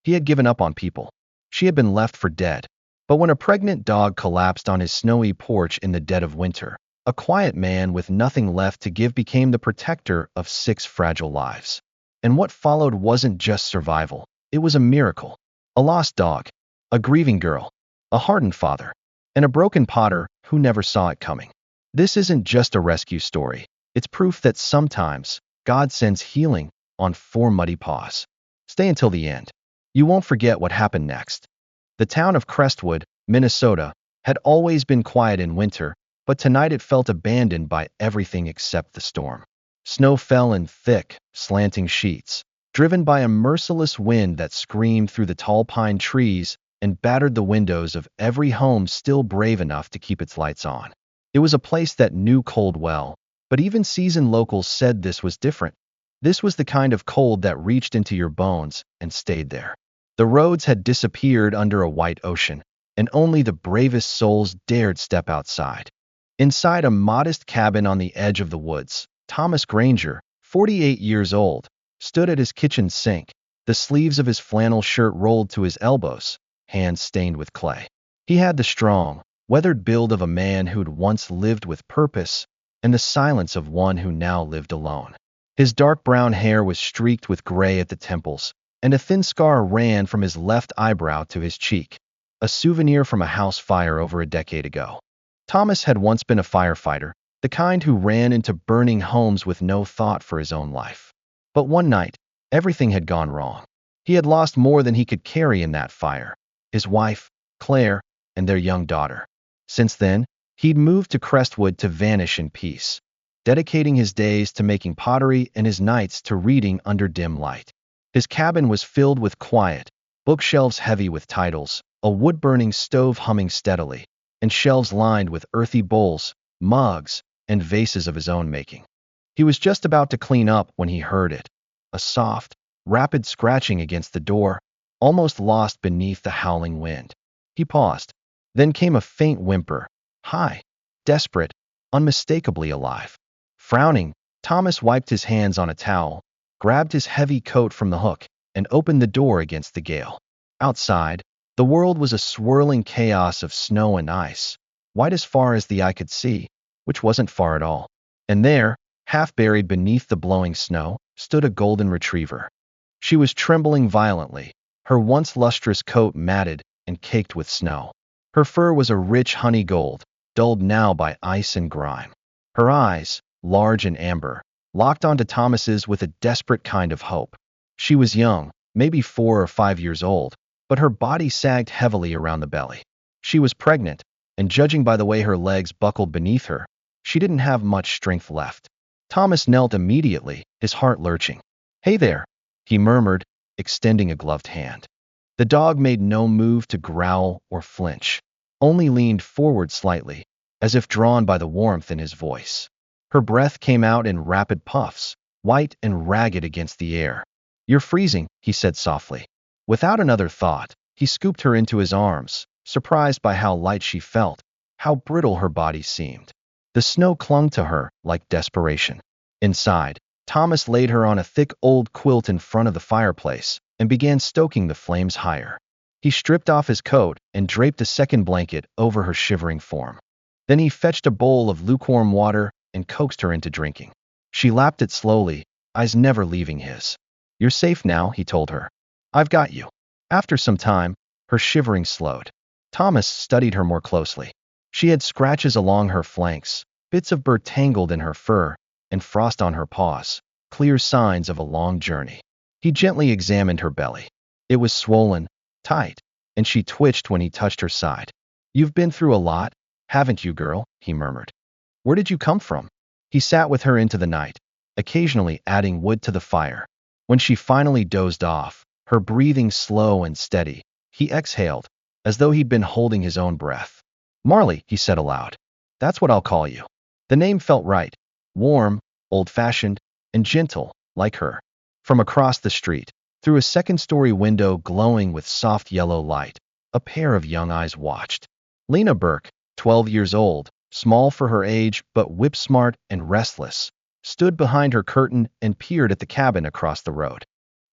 He had given up on people. She had been left for dead. But when a pregnant dog collapsed on his snowy porch in the dead of winter, a quiet man with nothing left to give became the protector of 6 fragile lives. And what followed wasn't just survival. It was a miracle. A lost dog, a grieving girl, a hardened father, and a broken potter who never saw it coming. This isn't just a rescue story. It's proof that sometimes God sends healing on 4 muddy paws. Stay until the end. You won't forget what happened next. The town of Crestwood, Minnesota, had always been quiet in winter, but tonight it felt abandoned by everything except the storm. Snow fell in thick, slanting sheets, driven by a merciless wind that screamed through the tall pine trees and battered the windows of every home still brave enough to keep its lights on. It was a place that knew cold well, but even seasoned locals said this was different. This was the kind of cold that reached into your bones and stayed there. The roads had disappeared under a white ocean, and only the bravest souls dared step outside. Inside a modest cabin on the edge of the woods, Thomas Granger, 48 years old, stood at his kitchen sink, the sleeves of his flannel shirt rolled to his elbows, hands stained with clay. He had the strong, weathered build of a man who'd once lived with purpose, and the silence of one who now lived alone. His dark brown hair was streaked with gray at the temples, and a thin scar ran from his left eyebrow to his cheek, a souvenir from a house fire over a decade ago. Thomas had once been a firefighter, the kind who ran into burning homes with no thought for his own life. But one night, everything had gone wrong. He had lost more than he could carry in that fire: his wife, Claire, and their young daughter. Since then, he'd moved to Crestwood to vanish in peace, dedicating his days to making pottery and his nights to reading under dim light. His cabin was filled with quiet, bookshelves heavy with titles, a wood-burning stove humming steadily, and shelves lined with earthy bowls, mugs, and vases of his own making. He was just about to clean up when he heard it, a soft, rapid scratching against the door, almost lost beneath the howling wind. He paused. Then came a faint whimper, high, desperate, unmistakably alive. Frowning, Thomas wiped his hands on a towel, grabbed his heavy coat from the hook, and opened the door against the gale. Outside, the world was a swirling chaos of snow and ice, white as far as the eye could see, which wasn't far at all. And there, half buried beneath the blowing snow, stood a golden retriever. She was trembling violently, her once lustrous coat matted and caked with snow. Her fur was a rich honey gold, dulled now by ice and grime. Her eyes, large and amber, locked onto Thomas's with a desperate kind of hope. She was young, maybe 4 or 5 years old, but her body sagged heavily around the belly. She was pregnant, and judging by the way her legs buckled beneath her, she didn't have much strength left. Thomas knelt immediately, his heart lurching. "Hey there," he murmured, extending a gloved hand. The dog made no move to growl or flinch, only leaned forward slightly, as if drawn by the warmth in his voice. Her breath came out in rapid puffs, white and ragged against the air. "You're freezing," he said softly. Without another thought, he scooped her into his arms, surprised by how light she felt, how brittle her body seemed. The snow clung to her like desperation. Inside, Thomas laid her on a thick old quilt in front of the fireplace and began stoking the flames higher. He stripped off his coat and draped a second blanket over her shivering form. Then he fetched a bowl of lukewarm water and coaxed her into drinking. She lapped it slowly, eyes never leaving his. "You're safe now," he told her. "I've got you." After some time, her shivering slowed. Thomas studied her more closely. She had scratches along her flanks, bits of burr tangled in her fur, and frost on her paws, clear signs of a long journey. He gently examined her belly. It was swollen, tight, and she twitched when he touched her side. "You've been through a lot, haven't you, girl?" he murmured. "Where did you come from?" He sat with her into the night, occasionally adding wood to the fire. When she finally dozed off, her breathing slow and steady, he exhaled, as though he'd been holding his own breath. "Marley," he said aloud. "That's what I'll call you." The name felt right, warm, old-fashioned, and gentle, like her. From across the street, through a second-story window glowing with soft yellow light, a pair of young eyes watched. Lena Burke, 12 years old, small for her age but whip-smart and restless, stood behind her curtain and peered at the cabin across the road.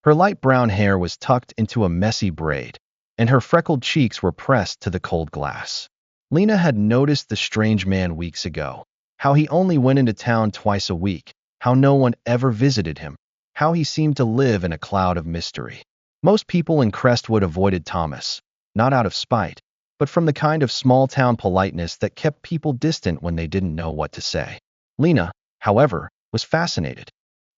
Her light brown hair was tucked into a messy braid, and her freckled cheeks were pressed to the cold glass. Lena had noticed the strange man weeks ago, how he only went into town twice a week, how no one ever visited him, how he seemed to live in a cloud of mystery. Most people in Crestwood avoided Thomas, not out of spite, but from the kind of small-town politeness that kept people distant when they didn't know what to say. Lena, however, was fascinated.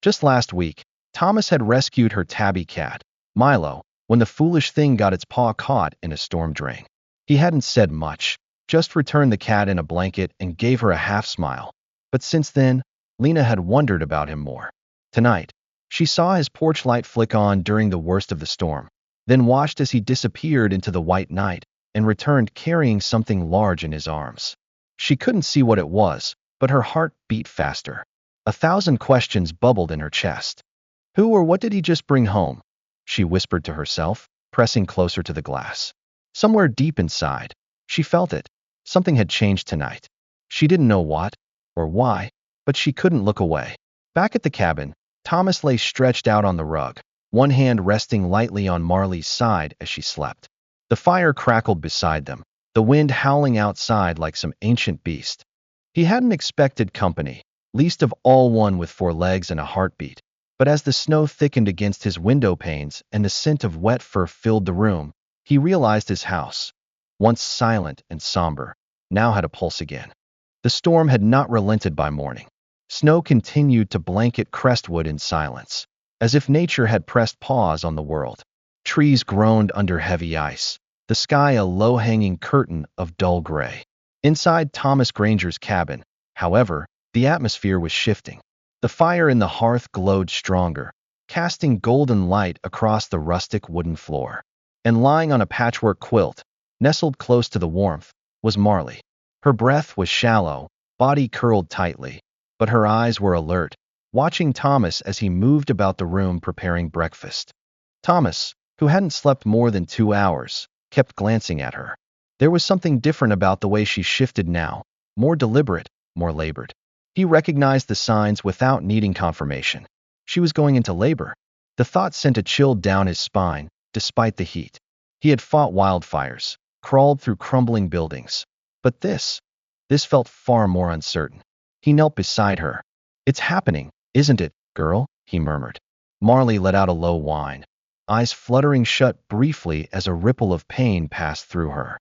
Just last week, Thomas had rescued her tabby cat, Milo, when the foolish thing got its paw caught in a storm drain. He hadn't said much, just returned the cat in a blanket and gave her a half-smile. But since then, Lena had wondered about him more. Tonight, she saw his porch light flick on during the worst of the storm, then watched as he disappeared into the white night and returned carrying something large in his arms. She couldn't see what it was, but her heart beat faster. 1,000 questions bubbled in her chest. Who or what did he just bring home? She whispered to herself, pressing closer to the glass. Somewhere deep inside, she felt it. Something had changed tonight. She didn't know what or why, but she couldn't look away. Back at the cabin, Thomas lay stretched out on the rug, one hand resting lightly on Marley's side as she slept. The fire crackled beside them, the wind howling outside like some ancient beast. He hadn't expected company, least of all one with 4 legs and a heartbeat. But as the snow thickened against his window panes and the scent of wet fur filled the room, he realized his house, once silent and somber, now had a pulse again. The storm had not relented by morning. Snow continued to blanket Crestwood in silence, as if nature had pressed pause on the world. Trees groaned under heavy ice, the sky a low-hanging curtain of dull gray. Inside Thomas Granger's cabin, however, the atmosphere was shifting. The fire in the hearth glowed stronger, casting golden light across the rustic wooden floor. And lying on a patchwork quilt, nestled close to the warmth, was Marley. Her breath was shallow, body curled tightly, but her eyes were alert, watching Thomas as he moved about the room preparing breakfast. Thomas, who hadn't slept more than 2 hours, kept glancing at her. There was something different about the way she shifted now, more deliberate, more labored. He recognized the signs without needing confirmation. She was going into labor. The thought sent a chill down his spine, despite the heat. He had fought wildfires, crawled through crumbling buildings. But this felt far more uncertain. He knelt beside her. "It's happening, isn't it, girl?" he murmured. Marley let out a low whine, eyes fluttering shut briefly as a ripple of pain passed through her.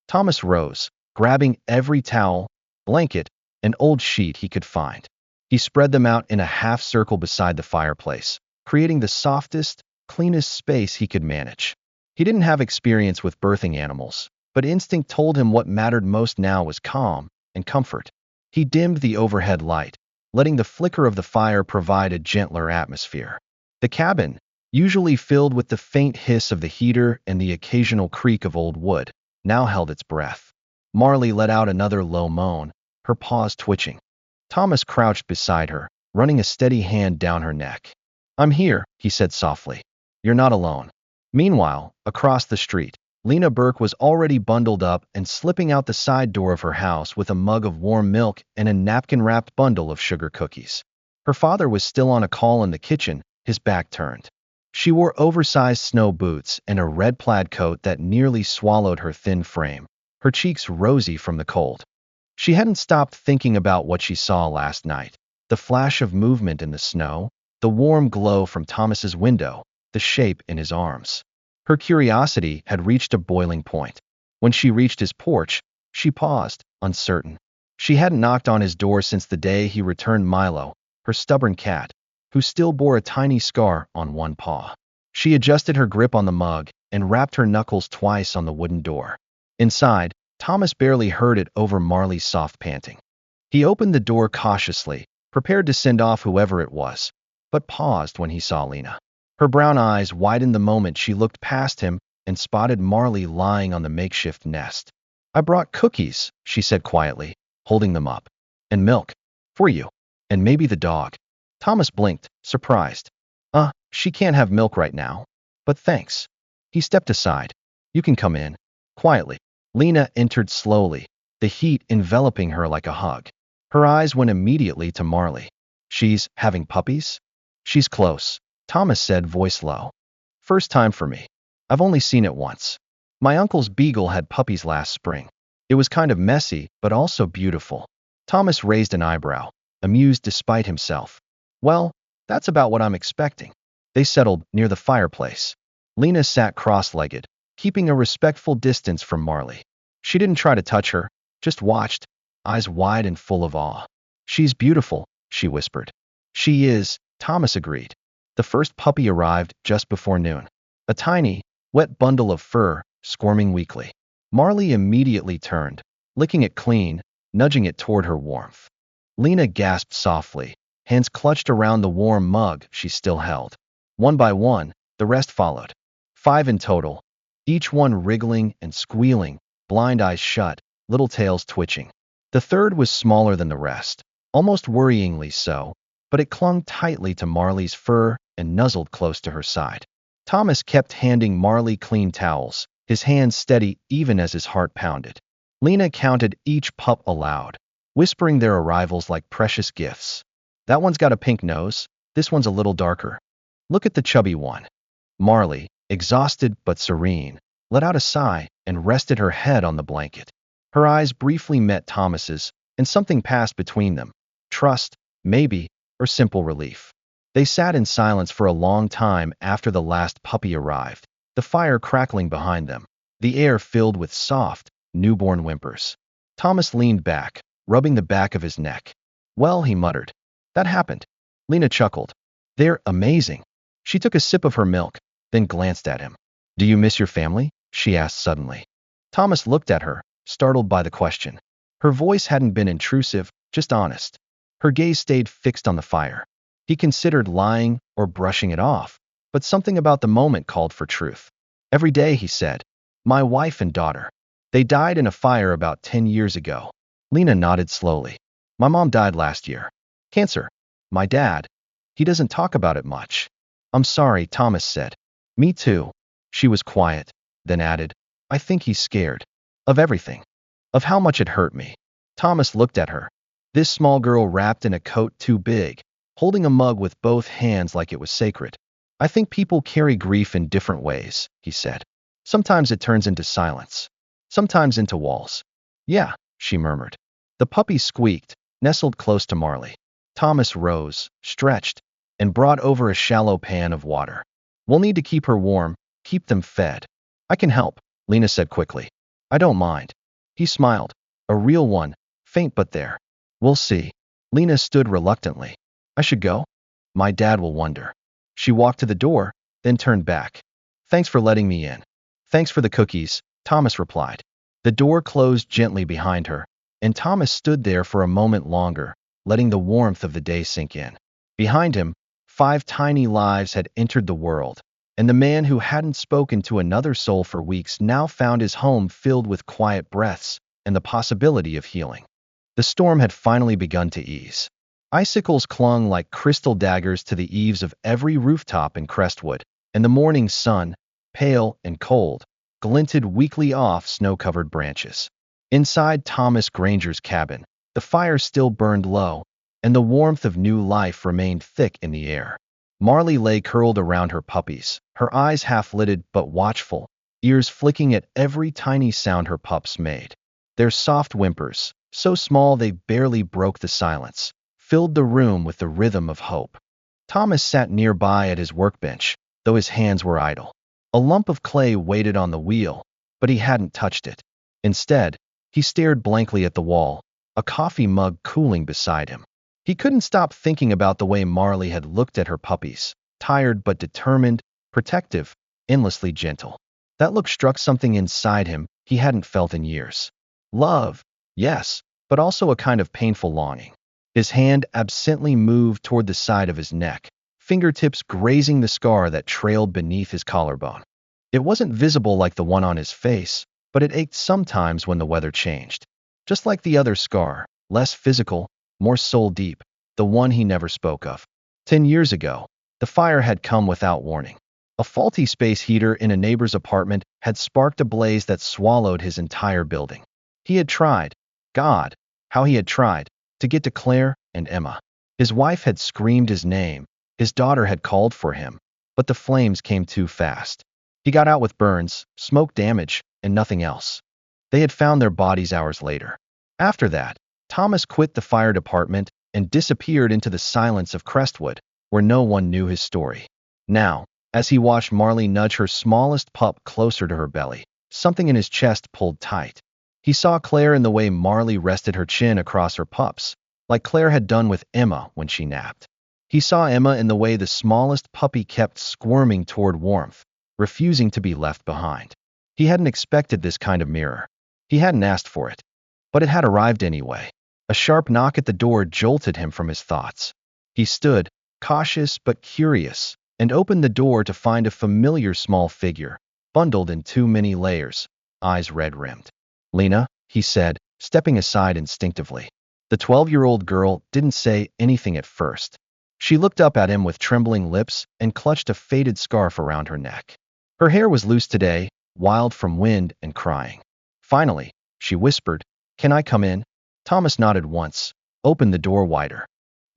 Thomas rose, grabbing every towel, blanket, and old sheet he could find. He spread them out in a half-circle beside the fireplace, creating the softest, cleanest space he could manage. He didn't have experience with birthing animals, but instinct told him what mattered most now was calm and comfort. He dimmed the overhead light, letting the flicker of the fire provide a gentler atmosphere. The cabin, usually filled with the faint hiss of the heater and the occasional creak of old wood, now held its breath. Marley let out another low moan, her paws twitching. Thomas crouched beside her, running a steady hand down her neck. "I'm here," he said softly. "You're not alone." Meanwhile, across the street, Lena Burke was already bundled up and slipping out the side door of her house with a mug of warm milk and a napkin-wrapped bundle of sugar cookies. Her father was still on a call in the kitchen, his back turned. She wore oversized snow boots and a red plaid coat that nearly swallowed her thin frame, her cheeks rosy from the cold. She hadn't stopped thinking about what she saw last night. The flash of movement in the snow, the warm glow from Thomas's window, the shape in his arms. Her curiosity had reached a boiling point. When she reached his porch, she paused, uncertain. She hadn't knocked on his door since the day he returned Milo, her stubborn cat, who still bore a tiny scar on one paw. She adjusted her grip on the mug and rapped her knuckles twice on the wooden door. Inside, Thomas barely heard it over Marley's soft panting. He opened the door cautiously, prepared to send off whoever it was, but paused when he saw Lena. Her brown eyes widened the moment she looked past him and spotted Marley lying on the makeshift nest. "I brought cookies," she said quietly, holding them up. "And milk. For you. And maybe the dog." Thomas blinked, surprised. She can't have milk right now. But thanks." He stepped aside. "You can come in." Quietly, Lena entered slowly, the heat enveloping her like a hug. Her eyes went immediately to Marley. "She's having puppies?" "She's close. Thomas said, voice low. First time for me. I've only seen it once. My uncle's beagle had puppies last spring. It was kind of messy, but also beautiful. Thomas raised an eyebrow, amused despite himself. Well, that's about what I'm expecting. They settled near the fireplace. Lena sat cross-legged, keeping a respectful distance from Marley. She didn't try to touch her, just watched, eyes wide and full of awe. She's beautiful, she whispered. She is, Thomas agreed. The first puppy arrived just before noon. A tiny, wet bundle of fur, squirming weakly. Marley immediately turned, licking it clean, nudging it toward her warmth. Lena gasped softly, hands clutched around the warm mug she still held. One by one, the rest followed. 5 in total, each one wriggling and squealing, blind eyes shut, little tails twitching. The third was smaller than the rest, almost worryingly so, but it clung tightly to Marley's fur and nuzzled close to her side. Thomas kept handing Marley clean towels, his hands steady even as his heart pounded. Lena counted each pup aloud, whispering their arrivals like precious gifts. That one's got a pink nose, this one's a little darker. Look at the chubby one. Marley, exhausted but serene, let out a sigh and rested her head on the blanket. Her eyes briefly met Thomas's, and something passed between them. Trust, maybe, or simple relief. They sat in silence for a long time after the last puppy arrived, the fire crackling behind them, the air filled with soft, newborn whimpers. Thomas leaned back, rubbing the back of his neck. Well, he muttered. That happened. Lena chuckled. They're amazing. She took a sip of her milk, then glanced at him. Do you miss your family? She asked suddenly. Thomas looked at her, startled by the question. Her voice hadn't been intrusive, just honest. Her gaze stayed fixed on the fire. He considered lying or brushing it off, but something about the moment called for truth. Every day, he said. My wife and daughter. They died in a fire about 10 years ago. Lena nodded slowly. My mom died last year. Cancer. My dad. He doesn't talk about it much. I'm sorry, Thomas said. Me too. She was quiet, then added, I think he's scared. Of everything. Of how much it hurt me. Thomas looked at her. This small girl wrapped in a coat too big, holding a mug with both hands like it was sacred. I think people carry grief in different ways, he said. Sometimes it turns into silence. Sometimes into walls. Yeah, she murmured. The puppy squeaked, nestled close to Marley. Thomas rose, stretched, and brought over a shallow pan of water. We'll need to keep her warm, keep them fed. I can help, Lena said quickly. I don't mind. He smiled. A real one, faint but there. We'll see. Lena stood reluctantly. I should go? My dad will wonder. She walked to the door, then turned back. Thanks for letting me in. Thanks for the cookies, Thomas replied. The door closed gently behind her, and Thomas stood there for a moment longer, letting the warmth of the day sink in. Behind him, 5 tiny lives had entered the world, and the man who hadn't spoken to another soul for weeks now found his home filled with quiet breaths and the possibility of healing. The storm had finally begun to ease. Icicles clung like crystal daggers to the eaves of every rooftop in Crestwood, and the morning sun, pale and cold, glinted weakly off snow-covered branches. Inside Thomas Granger's cabin, the fire still burned low, and the warmth of new life remained thick in the air. Marley lay curled around her puppies, her eyes half-lidded but watchful, ears flicking at every tiny sound her pups made. Their soft whimpers, so small they barely broke the silence, filled the room with the rhythm of hope. Thomas sat nearby at his workbench, though his hands were idle. A lump of clay waited on the wheel, but he hadn't touched it. Instead, he stared blankly at the wall, a coffee mug cooling beside him. He couldn't stop thinking about the way Marley had looked at her puppies, tired but determined, protective, endlessly gentle. That look struck something inside him he hadn't felt in years. Love, yes, but also a kind of painful longing. His hand absently moved toward the side of his neck, fingertips grazing the scar that trailed beneath his collarbone. It wasn't visible like the one on his face, but it ached sometimes when the weather changed. Just like the other scar, less physical, more soul-deep, the one he never spoke of. 10 years ago, the fire had come without warning. A faulty space heater in a neighbor's apartment had sparked a blaze that swallowed his entire building. He had tried, God, how he had tried, to get to Claire and Emma. His wife had screamed his name, His daughter had called for him, but the flames came too fast. He got out with burns, smoke damage, and nothing else. They had found their bodies hours later. After that, Thomas quit the fire department and disappeared into the silence of Crestwood, where no one knew his story. Now, as he watched Marley nudge her smallest pup closer to her belly, something in his chest pulled tight. He saw Claire in the way Marley rested her chin across her pups, like Claire had done with Emma when she napped. He saw Emma in the way the smallest puppy kept squirming toward warmth, refusing to be left behind. He hadn't expected this kind of mirror. He hadn't asked for it. But it had arrived anyway. A sharp knock at the door jolted him from his thoughts. He stood, cautious but curious, and opened the door to find a familiar small figure, bundled in too many layers, eyes red-rimmed. "Lena," he said, stepping aside instinctively. The 12-year-old girl didn't say anything at first. She looked up at him with trembling lips and clutched a faded scarf around her neck. Her hair was loose today, wild from wind and crying. Finally, she whispered, "Can I come in?" Thomas nodded once, opened the door wider.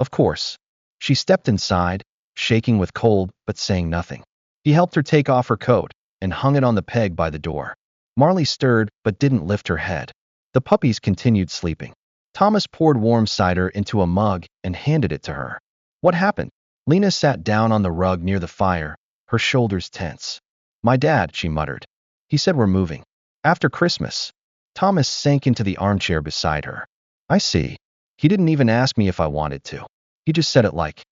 Of course. She stepped inside, shaking with cold but saying nothing. He helped her take off her coat and hung it on the peg by the door. Marley stirred but didn't lift her head. The puppies continued sleeping. Thomas poured warm cider into a mug and handed it to her. "What happened?" Lena sat down on the rug near the fire, her shoulders tense. "My dad," she muttered. "He said we're moving. After Christmas." Thomas sank into the armchair beside her. "I see. He didn't even ask me if I wanted to. He just said it like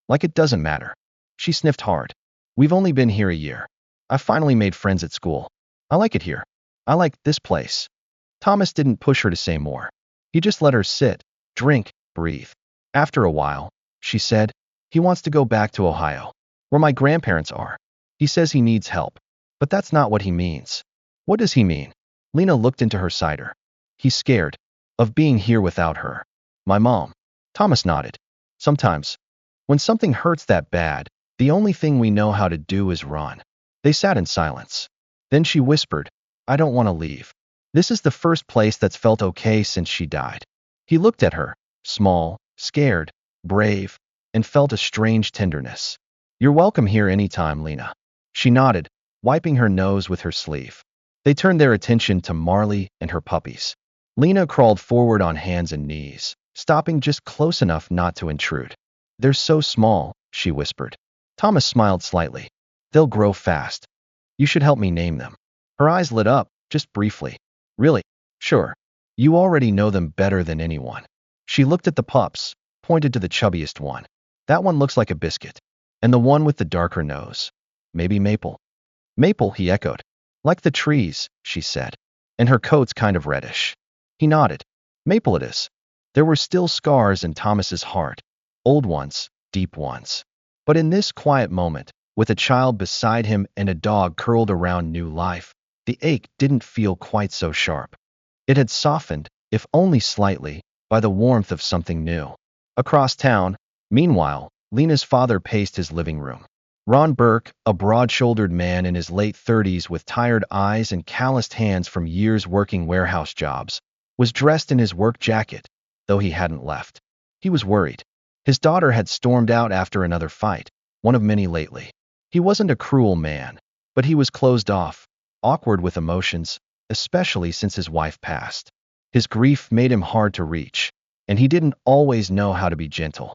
it doesn't matter." She sniffed hard. "We've only been here a year. I finally made friends at school. I like it here. I like this place." Thomas didn't push her to say more. He just let her sit, drink, breathe. After a while, she said, "He wants to go back to Ohio, where my grandparents are. He says he needs help. But that's not what he means." "What does he mean?" Lena looked into her cider. "He's scared of being here without her." "My mom." Thomas nodded. "Sometimes, when something hurts that bad, the only thing we know how to do is run." They sat in silence. Then she whispered, "I don't want to leave. This is the first place that's felt okay since she died." He looked at her, small, scared, brave, and felt a strange tenderness. "You're welcome here anytime, Lena." She nodded, wiping her nose with her sleeve. They turned their attention to Marley and her puppies. Lena crawled forward on hands and knees, stopping just close enough not to intrude. "They're so small," she whispered. Thomas smiled slightly. "They'll grow fast. You should help me name them." Her eyes lit up, just briefly. "Really? Sure. You already know them better than anyone." She looked at the pups, pointed to the chubbiest one. "That one looks like a biscuit. And the one with the darker nose. Maybe Maple." "Maple," he echoed. "Like the trees," she said. "And her coat's kind of reddish." He nodded. "Maple it is." There were still scars in Thomas's heart. Old ones, deep ones. But in this quiet moment, with a child beside him and a dog curled around new life, the ache didn't feel quite so sharp. It had softened, if only slightly, by the warmth of something new. Across town, meanwhile, Lena's father paced his living room. Ron Burke, a broad-shouldered man in his late 30s with tired eyes and calloused hands from years working warehouse jobs, was dressed in his work jacket, though he hadn't left. He was worried. His daughter had stormed out after another fight, one of many lately. He wasn't a cruel man, but he was closed off, awkward with emotions, especially since his wife passed. His grief made him hard to reach, and he didn't always know how to be gentle.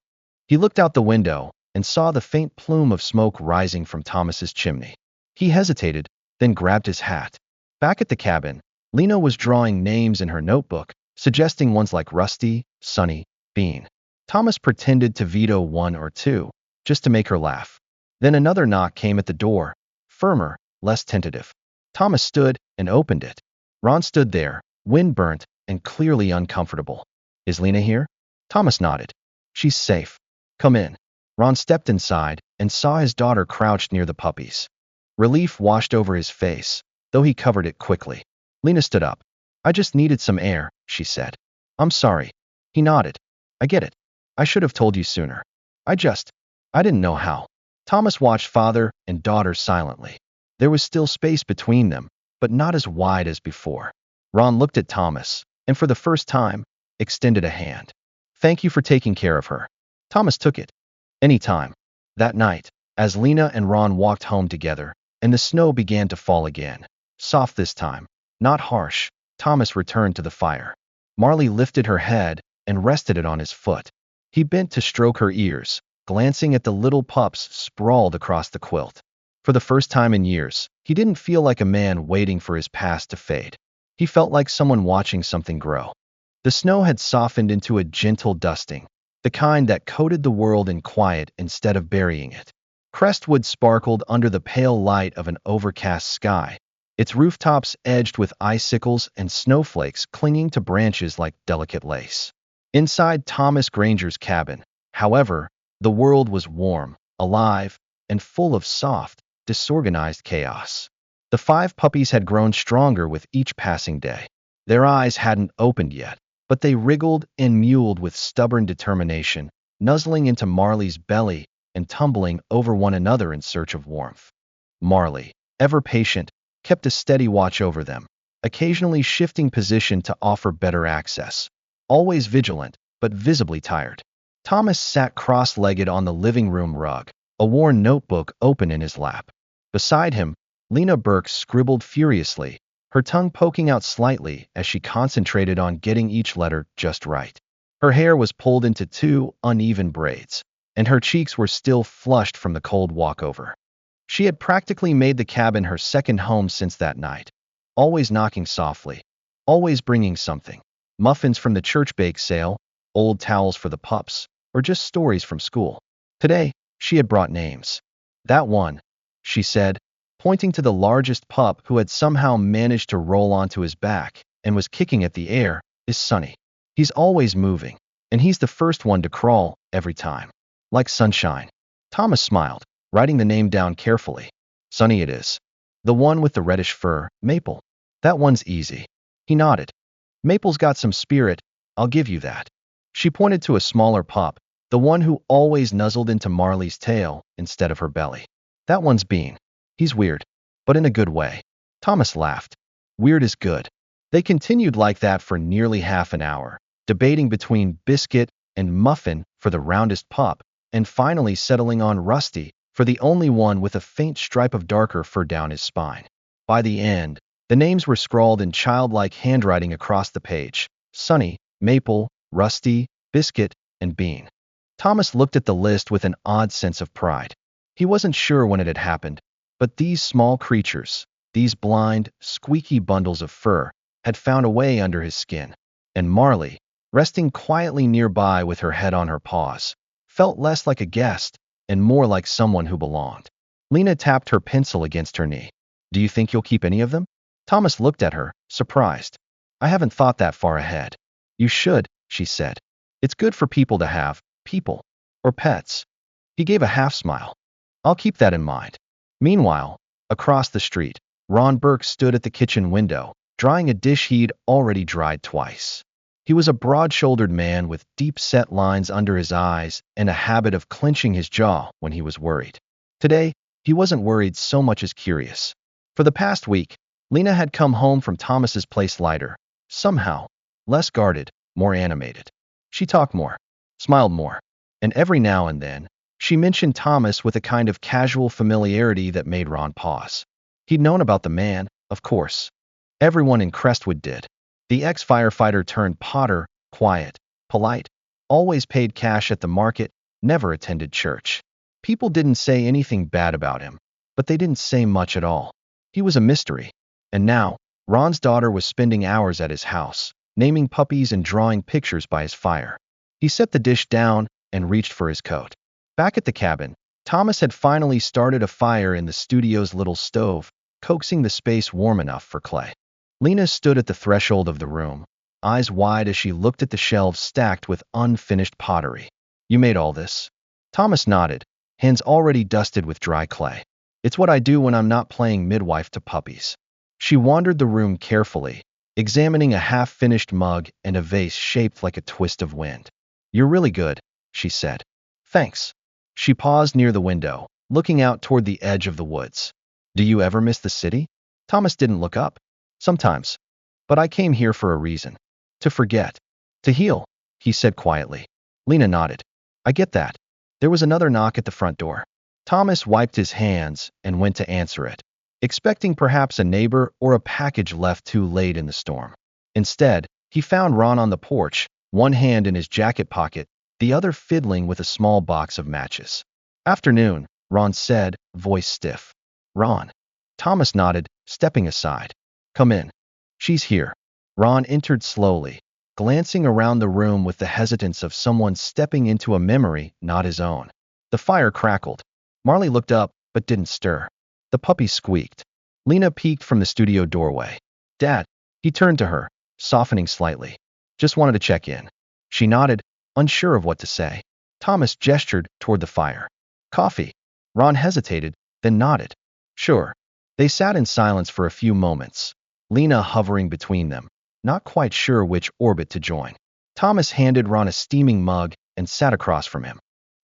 He looked out the window and saw the faint plume of smoke rising from Thomas's chimney. He hesitated, then grabbed his hat. Back at the cabin, Lena was drawing names in her notebook, suggesting ones like Rusty, Sunny, Bean. Thomas pretended to veto one or two, just to make her laugh. Then another knock came at the door, firmer, less tentative. Thomas stood and opened it. Ron stood there, wind-burnt and clearly uncomfortable. "Is Lena here?" Thomas nodded. "She's safe. Come in." Ron stepped inside and saw his daughter crouched near the puppies. Relief washed over his face, though he covered it quickly. Lena stood up. "I just needed some air," she said. "I'm sorry." He nodded. "I get it. I should have told you sooner. I didn't know how." Thomas watched father and daughter silently. There was still space between them, but not as wide as before. Ron looked at Thomas, and for the first time, extended a hand. "Thank you for taking care of her." Thomas took it. "Anytime." That night, as Lena and Ron walked home together, and the snow began to fall again, soft this time, not harsh, Thomas returned to the fire. Marley lifted her head and rested it on his foot. He bent to stroke her ears, glancing at the little pups sprawled across the quilt. For the first time in years, he didn't feel like a man waiting for his past to fade. He felt like someone watching something grow. The snow had softened into a gentle dusting, the kind that coated the world in quiet instead of burying it. Crestwood sparkled under the pale light of an overcast sky, its rooftops edged with icicles and snowflakes clinging to branches like delicate lace. Inside Thomas Granger's cabin, however, the world was warm, alive, and full of soft, disorganized chaos. The 5 puppies had grown stronger with each passing day. Their eyes hadn't opened yet, but they wriggled and mewled with stubborn determination, nuzzling into Marley's belly and tumbling over one another in search of warmth. Marley, ever patient, kept a steady watch over them, occasionally shifting position to offer better access. Always vigilant, but visibly tired. Thomas sat cross-legged on the living room rug, a worn notebook open in his lap. Beside him, Lena Burke scribbled furiously, her tongue poking out slightly as she concentrated on getting each letter just right. Her hair was pulled into 2 uneven braids, and her cheeks were still flushed from the cold walkover. She had practically made the cabin her second home since that night, always knocking softly, always bringing something. Muffins from the church bake sale, old towels for the pups, or just stories from school. Today, she had brought names. That one, she said, pointing to the largest pup who had somehow managed to roll onto his back and was kicking at the air, is Sonny. He's always moving, and he's the first one to crawl every time. Like sunshine. Thomas smiled, writing the name down carefully. Sonny it is. The one with the reddish fur, Maple. That one's easy. He nodded. Maple's got some spirit, I'll give you that. She pointed to a smaller pup, the one who always nuzzled into Marley's tail instead of her belly. That one's Bean. He's weird, but in a good way. Thomas laughed. Weird is good. They continued like that for nearly half an hour, debating between Biscuit and Muffin for the roundest pup, and finally settling on Rusty for the only one with a faint stripe of darker fur down his spine. By the end, the names were scrawled in childlike handwriting across the page. Sonny, Maple, Rusty, Biscuit, and Bean. Thomas looked at the list with an odd sense of pride. He wasn't sure when it had happened, but these small creatures, these blind, squeaky bundles of fur, had found a way under his skin. And Marley, resting quietly nearby with her head on her paws, felt less like a guest and more like someone who belonged. Lena tapped her pencil against her knee. Do you think you'll keep any of them? Thomas looked at her, surprised. I haven't thought that far ahead. You should, she said. It's good for people to have people or pets. He gave a half smile. I'll keep that in mind. Meanwhile, across the street, Ron Burke stood at the kitchen window, drying a dish he'd already dried twice. He was a broad-shouldered man with deep-set lines under his eyes and a habit of clenching his jaw when he was worried. Today, he wasn't worried so much as curious. For the past week, Lena had come home from Thomas's place lighter, somehow, less guarded, more animated. She talked more, smiled more, and every now and then, she mentioned Thomas with a kind of casual familiarity that made Ron pause. He'd known about the man, of course. Everyone in Crestwood did. The ex-firefighter turned potter, quiet, polite, always paid cash at the market, never attended church. People didn't say anything bad about him, but they didn't say much at all. He was a mystery. And now, Ron's daughter was spending hours at his house, naming puppies and drawing pictures by his fire. He set the dish down and reached for his coat. Back at the cabin, Thomas had finally started a fire in the studio's little stove, coaxing the space warm enough for Clay. Lena stood at the threshold of the room, eyes wide as she looked at the shelves stacked with unfinished pottery. You made all this? Thomas nodded, hands already dusted with dry clay. It's what I do when I'm not playing midwife to puppies. She wandered the room carefully, examining a half-finished mug and a vase shaped like a twist of wind. You're really good, she said. Thanks. She paused near the window, looking out toward the edge of the woods. Do you ever miss the city? Thomas didn't look up. Sometimes. But I came here for a reason. To forget. To heal, he said quietly. Lena nodded. I get that. There was another knock at the front door. Thomas wiped his hands and went to answer it, expecting perhaps a neighbor or a package left too late in the storm. Instead, he found Ron on the porch, one hand in his jacket pocket, the other fiddling with a small box of matches. "Afternoon," Ron said, voice stiff. "Ron." Thomas nodded, stepping aside. "Come in." "She's here." Ron entered slowly, glancing around the room with the hesitance of someone stepping into a memory not his own. The fire crackled. Marley looked up, but didn't stir. The puppy squeaked. Lena peeked from the studio doorway. "Dad." He turned to her, softening slightly. "Just wanted to check in." She nodded, unsure of what to say. Thomas gestured toward the fire. "Coffee?" Ron hesitated, then nodded. "Sure." They sat in silence for a few moments, Lena hovering between them, not quite sure which orbit to join. Thomas handed Ron a steaming mug and sat across from him.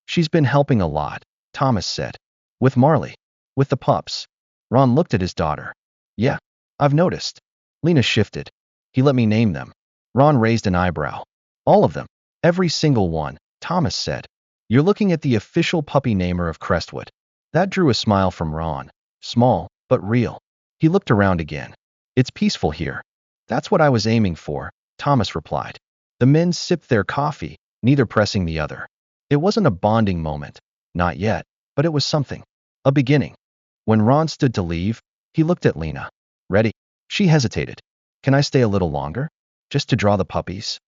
"She's been helping a lot," Thomas said. "With Marley?" "With the pups." Ron looked at his daughter. "Yeah, I've noticed." Lena shifted. "He let me name them." Ron raised an eyebrow. "All of them?" "Every single one," Thomas said. "You're looking at the official puppy namer of Crestwood." That drew a smile from Ron. Small, but real. He looked around again. "It's peaceful here." "That's what I was aiming for," Thomas replied. The men sipped their coffee, neither pressing the other. It wasn't a bonding moment. Not yet, but it was something. A beginning. When Ron stood to leave, he looked at Lena. "Ready?" She hesitated. "Can I stay a little longer? Just to draw the puppies?"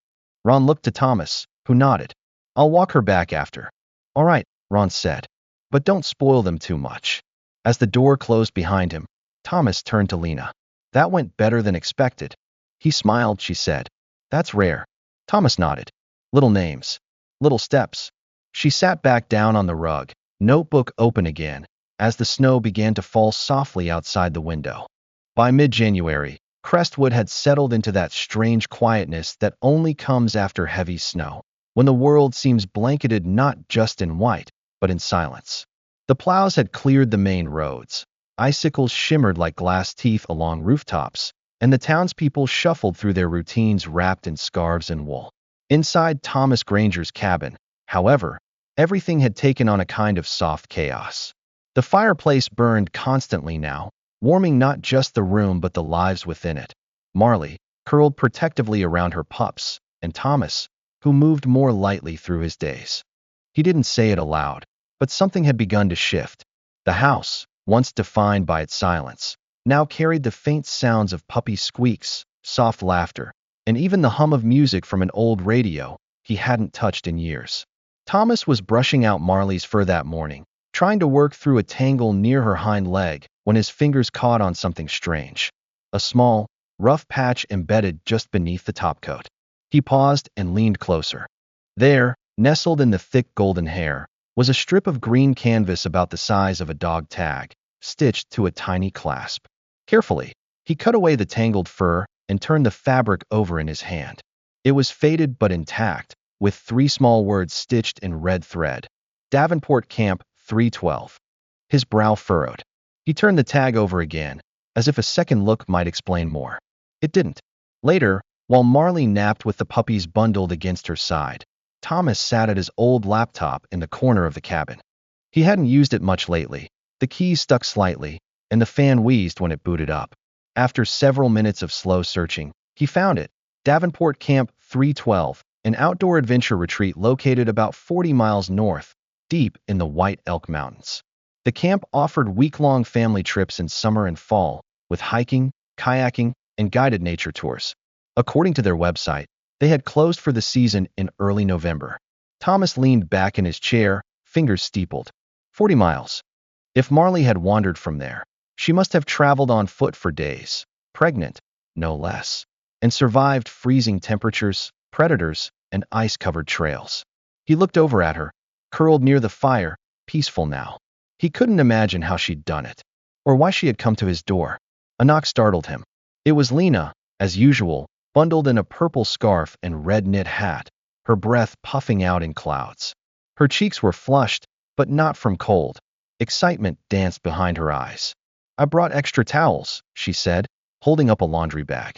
Ron looked to Thomas, who nodded. "I'll walk her back after." "All right," Ron said. "But don't spoil them too much." As the door closed behind him, Thomas turned to Lena. "That went better than expected." He smiled, she said. "That's rare." Thomas nodded. "Little names. Little steps." She sat back down on the rug, notebook open again, as the snow began to fall softly outside the window. By mid-January, Crestwood had settled into that strange quietness that only comes after heavy snow, when the world seems blanketed not just in white, but in silence. The plows had cleared the main roads. Icicles shimmered like glass teeth along rooftops, and the townspeople shuffled through their routines wrapped in scarves and wool. Inside Thomas Granger's cabin, however, everything had taken on a kind of soft chaos. The fireplace burned constantly now, warming not just the room but the lives within it. Marley curled protectively around her pups, and Thomas, who moved more lightly through his days. He didn't say it aloud, but something had begun to shift. The house, once defined by its silence, now carried the faint sounds of puppy squeaks, soft laughter, and even the hum of music from an old radio he hadn't touched in years. Thomas was brushing out Marley's fur that morning, trying to work through a tangle near her hind leg, when his fingers caught on something strange. A small, rough patch embedded just beneath the topcoat. He paused and leaned closer. There, nestled in the thick golden hair, was a strip of green canvas about the size of a dog tag, stitched to a tiny clasp. Carefully, he cut away the tangled fur and turned the fabric over in his hand. It was faded but intact, with 3 small words stitched in red thread. Davenport Camp 312. His brow furrowed. He turned the tag over again, as if a second look might explain more. It didn't. Later, while Marley napped with the puppies bundled against her side, Thomas sat at his old laptop in the corner of the cabin. He hadn't used it much lately. The keys stuck slightly, and the fan wheezed when it booted up. After several minutes of slow searching, he found it. Davenport Camp 312, an outdoor adventure retreat located about 40 miles north, deep in the White Elk Mountains. The camp offered week-long family trips in summer and fall, with hiking, kayaking, and guided nature tours. According to their website, they had closed for the season in early November. Thomas leaned back in his chair, fingers steepled. 40 miles. If Marley had wandered from there, she must have traveled on foot for days, pregnant, no less, and survived freezing temperatures, predators, and ice-covered trails. He looked over at her, curled near the fire, peaceful now. He couldn't imagine how she'd done it, or why she had come to his door. A knock startled him. It was Lena, as usual, bundled in a purple scarf and red knit hat, her breath puffing out in clouds. Her cheeks were flushed, but not from cold. Excitement danced behind her eyes. "I brought extra towels," she said, holding up a laundry bag.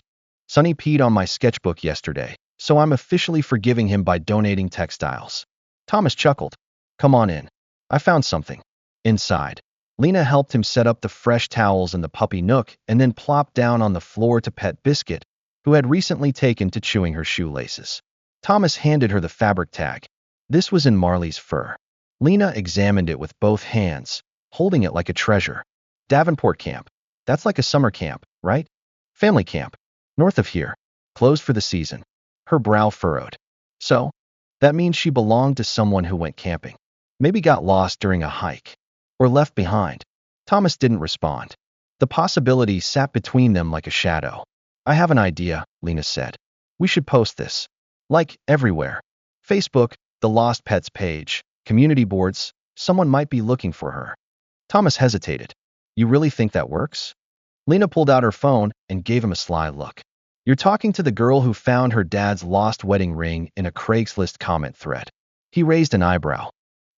"Sonny peed on my sketchbook yesterday, so I'm officially forgiving him by donating textiles." Thomas chuckled. Come on in. I found something. Inside. Lena helped him set up the fresh towels in the puppy nook and then plopped down on the floor to pet Biscuit, who had recently taken to chewing her shoelaces. Thomas handed her the fabric tag. This was in Marley's fur. Lena examined it with both hands, holding it like a treasure. Davenport camp. That's like a summer camp, right? Family camp. North of here. Closed for the season. Her brow furrowed. So? That means she belonged to someone who went camping. Maybe got lost during a hike. Or left behind. Thomas didn't respond. The possibility sat between them like a shadow. I have an idea, Lena said. We should post this. Like, everywhere. Facebook, the Lost Pets page, community boards, someone might be looking for her. Thomas hesitated. You really think that works? Lena pulled out her phone and gave him a sly look. You're talking to the girl who found her dad's lost wedding ring in a Craigslist comment thread. He raised an eyebrow.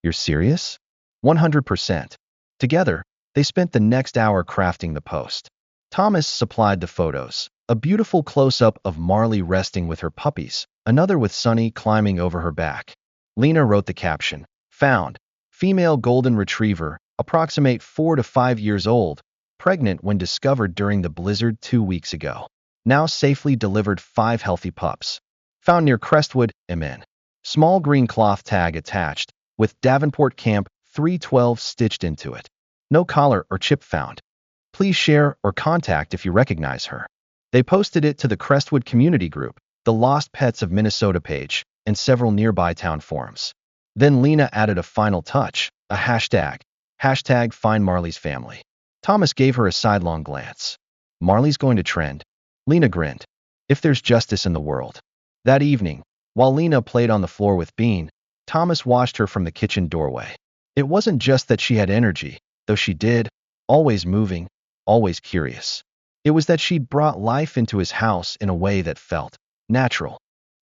You're serious? 100%. Together, they spent the next hour crafting the post. Thomas supplied the photos, a beautiful close-up of Marley resting with her puppies, another with Sunny climbing over her back. Lena wrote the caption, found, female golden retriever, approximate 4 to 5 years old, pregnant when discovered during the blizzard 2 weeks ago. Now safely delivered 5 healthy pups. Found near Crestwood, MN. Small green cloth tag attached, with Davenport Camp 312 stitched into it. No collar or chip found. Please share or contact if you recognize her. They posted it to the Crestwood community group, the Lost Pets of Minnesota page, and several nearby town forums. Then Lena added a final touch, a hashtag. Hashtag Find Marley's Family. Thomas gave her a sidelong glance. Marley's going to trend. Lena grinned. If there's justice in the world. That evening, while Lena played on the floor with Bean, Thomas watched her from the kitchen doorway. It wasn't just that she had energy, though she did, always moving, always curious. It was that she'd brought life into his house in a way that felt natural.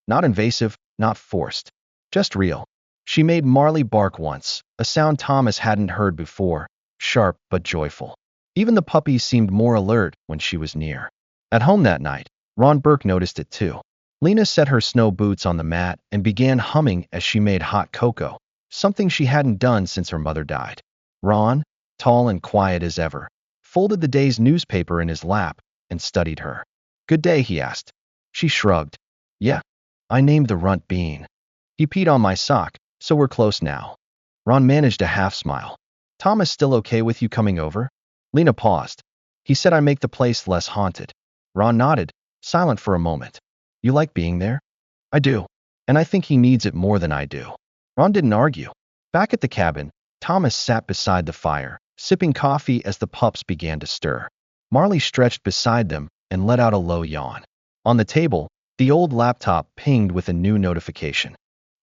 Not invasive, not forced. Just real. She made Marley bark once, a sound Thomas hadn't heard before, sharp but joyful. Even the puppies seemed more alert when she was near. At home that night, Ron Burke noticed it too. Lena set her snow boots on the mat and began humming as she made hot cocoa, something she hadn't done since her mother died. Ron, tall and quiet as ever, folded the day's newspaper in his lap and studied her. Good day, he asked. She shrugged. Yeah, I named the runt Bean. He peed on my sock, so we're close now. Ron managed a half smile. Thomas still okay with you coming over? Lena paused. He said I make the place less haunted. Ron nodded, silent for a moment. You like being there? I do. And I think he needs it more than I do. Ron didn't argue. Back at the cabin, Thomas sat beside the fire, sipping coffee as the pups began to stir. Marley stretched beside them and let out a low yawn. On the table, the old laptop pinged with a new notification.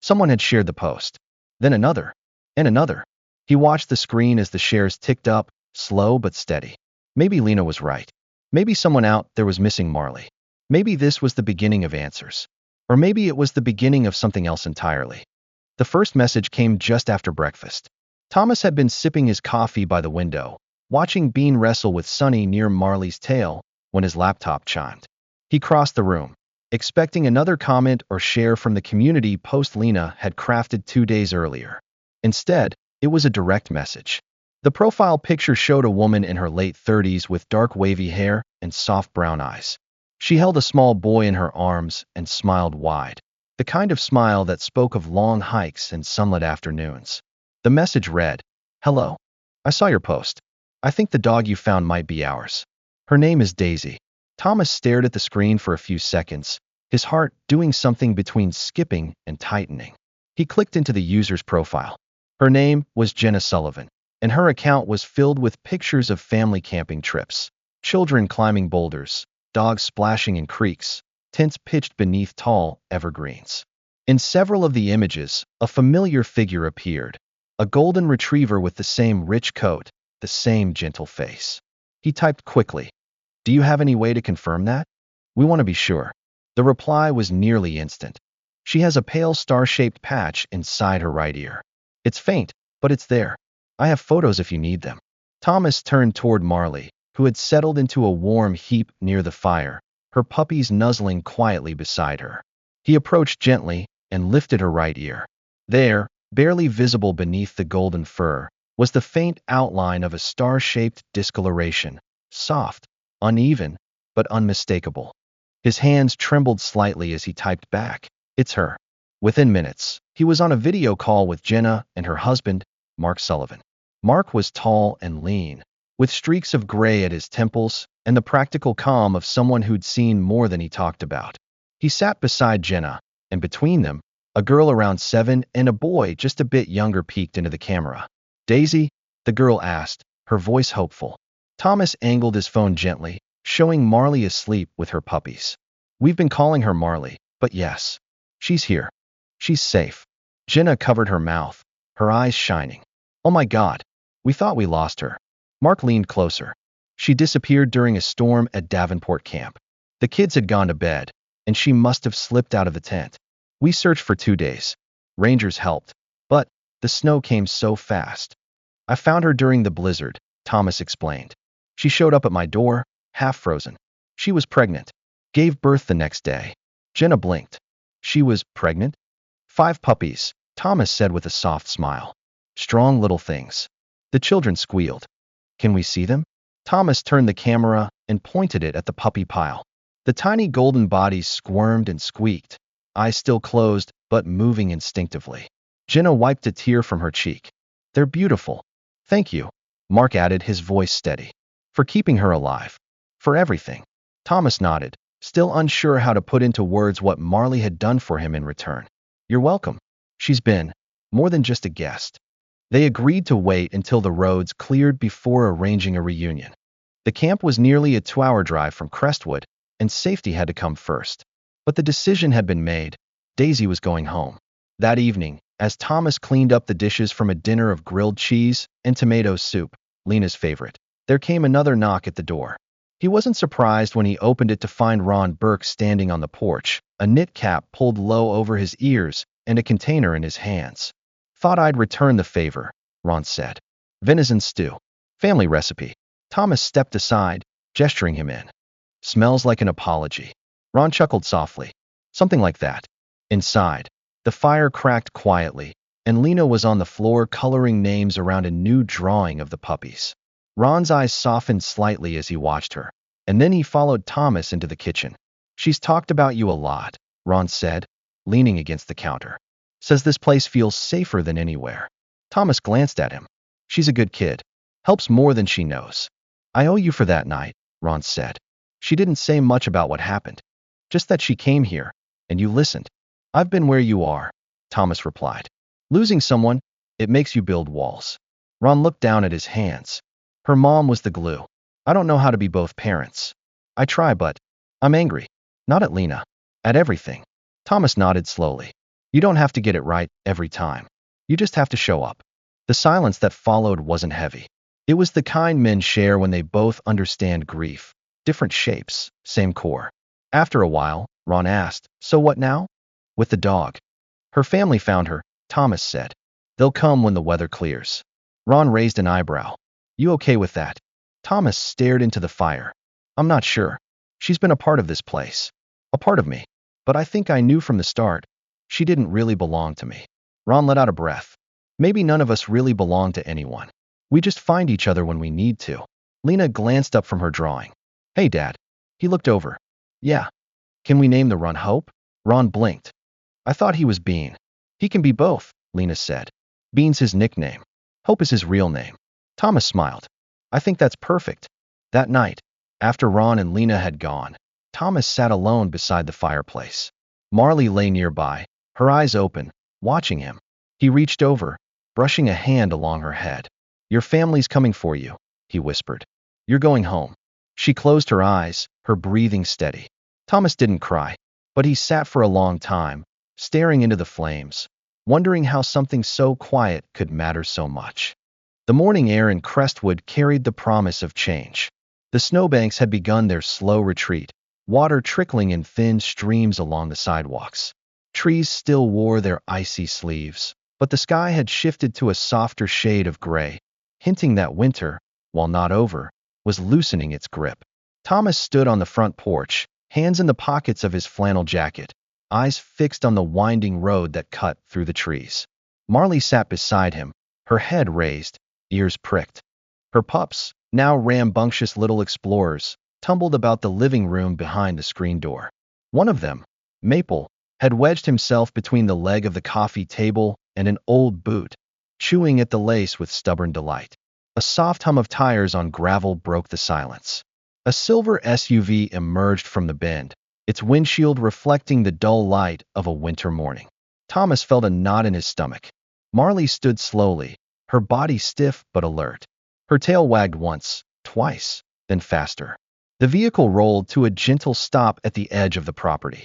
Someone had shared the post. Then another. And another. He watched the screen as the shares ticked up, slow but steady. Maybe Lena was right. Maybe someone out there was missing Marley. Maybe this was the beginning of answers. Or maybe it was the beginning of something else entirely. The first message came just after breakfast. Thomas had been sipping his coffee by the window, watching Bean wrestle with Sunny near Marley's tail, when his laptop chimed. He crossed the room, expecting another comment or share from the community post Lena had crafted 2 days earlier. Instead, it was a direct message. The profile picture showed a woman in her late 30s with dark wavy hair and soft brown eyes. She held a small boy in her arms and smiled wide, the kind of smile that spoke of long hikes and sunlit afternoons. The message read, Hello. I saw your post. I think the dog you found might be ours. Her name is Daisy. Thomas stared at the screen for a few seconds, his heart doing something between skipping and tightening. He clicked into the user's profile. Her name was Jenna Sullivan, and her account was filled with pictures of family camping trips, children climbing boulders, dogs splashing in creeks, tents pitched beneath tall evergreens. In several of the images, a familiar figure appeared, a golden retriever with the same rich coat, the same gentle face. He typed quickly, Do you have any way to confirm that? We want to be sure. The reply was nearly instant. She has a pale star-shaped patch inside her right ear. It's faint, but it's there. I have photos if you need them. Thomas turned toward Marley, who had settled into a warm heap near the fire, her puppies nuzzling quietly beside her. He approached gently and lifted her right ear. There, Barely visible beneath the golden fur was the faint outline of a star-shaped discoloration, soft, uneven, but unmistakable. His hands trembled slightly as he typed back, "It's her." Within minutes, he was on a video call with Jenna and her husband, Mark Sullivan. Mark was tall and lean, with streaks of gray at his temples and the practical calm of someone who'd seen more than he talked about. He sat beside Jenna, and between them, a girl around 7 and a boy just a bit younger peeked into the camera. "Daisy?" the girl asked, her voice hopeful. Thomas angled his phone gently, showing Marley asleep with her puppies. "We've been calling her Marley, but yes, she's here. She's safe." Jenna covered her mouth, her eyes shining. "Oh my God, we thought we lost her." Mark leaned closer. "She disappeared during a storm at Davenport Camp. The kids had gone to bed, and she must have slipped out of the tent. We searched for 2 days. Rangers helped, but the snow came so fast. I found her during the blizzard," Thomas explained. "She showed up at my door, half frozen. She was pregnant. Gave birth the next day." Jenna blinked. "She was pregnant?" "5 puppies," Thomas said with a soft smile. "Strong little things." The children squealed. "Can we see them?" Thomas turned the camera and pointed it at the puppy pile. The tiny golden bodies squirmed and squeaked, eyes still closed but moving instinctively. Jenna wiped a tear from her cheek. "They're beautiful. Thank you," Mark added, his voice steady. "For keeping her alive. For everything." Thomas nodded, still unsure how to put into words what Marley had done for him in return. "You're welcome. She's been more than just a guest." They agreed to wait until the roads cleared before arranging a reunion. The camp was nearly a 2-hour drive from Crestwood, and safety had to come first. But the decision had been made. Daisy was going home. That evening, as Thomas cleaned up the dishes from a dinner of grilled cheese and tomato soup, Lena's favorite, there came another knock at the door. He wasn't surprised when he opened it to find Ron Burke standing on the porch, a knit cap pulled low over his ears and a container in his hands. "Thought I'd return the favor," Ron said. "Venison stew. Family recipe." Thomas stepped aside, gesturing him in. "Smells like an apology." Ron chuckled softly. "Something like that." Inside, the fire cracked quietly, and Lena was on the floor coloring names around a new drawing of the puppies. Ron's eyes softened slightly as he watched her, and then he followed Thomas into the kitchen. "She's talked about you a lot," Ron said, leaning against the counter. "Says this place feels safer than anywhere." Thomas glanced at him. "She's a good kid. Helps more than she knows." "I owe you for that night," Ron said. "She didn't say much about what happened. Just that she came here, and you listened." "I've been where you are," Thomas replied. "Losing someone, it makes you build walls." Ron looked down at his hands. "Her mom was the glue. I don't know how to be both parents. I try, but I'm angry. Not at Lena. At everything." Thomas nodded slowly. "You don't have to get it right every time. You just have to show up." The silence that followed wasn't heavy. It was the kind men share when they both understand grief. Different shapes, same core. After a while, Ron asked, "So what now?" "With the dog." "Her family found her," Thomas said. "They'll come when the weather clears." Ron raised an eyebrow. "You okay with that?" Thomas stared into the fire. "I'm not sure. She's been a part of this place. A part of me. But I think I knew from the start. She didn't really belong to me." Ron let out a breath. "Maybe none of us really belong to anyone. We just find each other when we need to." Lena glanced up from her drawing. "Hey, Dad." He looked over. "Yeah. Can we name the run Hope?" Ron blinked. "I thought he was Bean." "He can be both," Lena said. "Bean's his nickname. Hope is his real name." Thomas smiled. "I think that's perfect." That night, after Ron and Lena had gone, Thomas sat alone beside the fireplace. Marley lay nearby, her eyes open, watching him. He reached over, brushing a hand along her head. "Your family's coming for you," he whispered. "You're going home." She closed her eyes, her breathing steady. Thomas didn't cry, but he sat for a long time, staring into the flames, wondering how something so quiet could matter so much. The morning air in Crestwood carried the promise of change. The snowbanks had begun their slow retreat, water trickling in thin streams along the sidewalks. Trees still wore their icy sleeves, but the sky had shifted to a softer shade of gray, hinting that winter, while not over, was loosening its grip. Thomas stood on the front porch, hands in the pockets of his flannel jacket, eyes fixed on the winding road that cut through the trees. Marley sat beside him, her head raised, ears pricked. Her pups, now rambunctious little explorers, tumbled about the living room behind the screen door. One of them, Maple, had wedged himself between the leg of the coffee table and an old boot, chewing at the lace with stubborn delight. A soft hum of tires on gravel broke the silence. A silver SUV emerged from the bend, its windshield reflecting the dull light of a winter morning. Thomas felt a knot in his stomach. Marley stood slowly, her body stiff but alert. Her tail wagged once, twice, then faster. The vehicle rolled to a gentle stop at the edge of the property.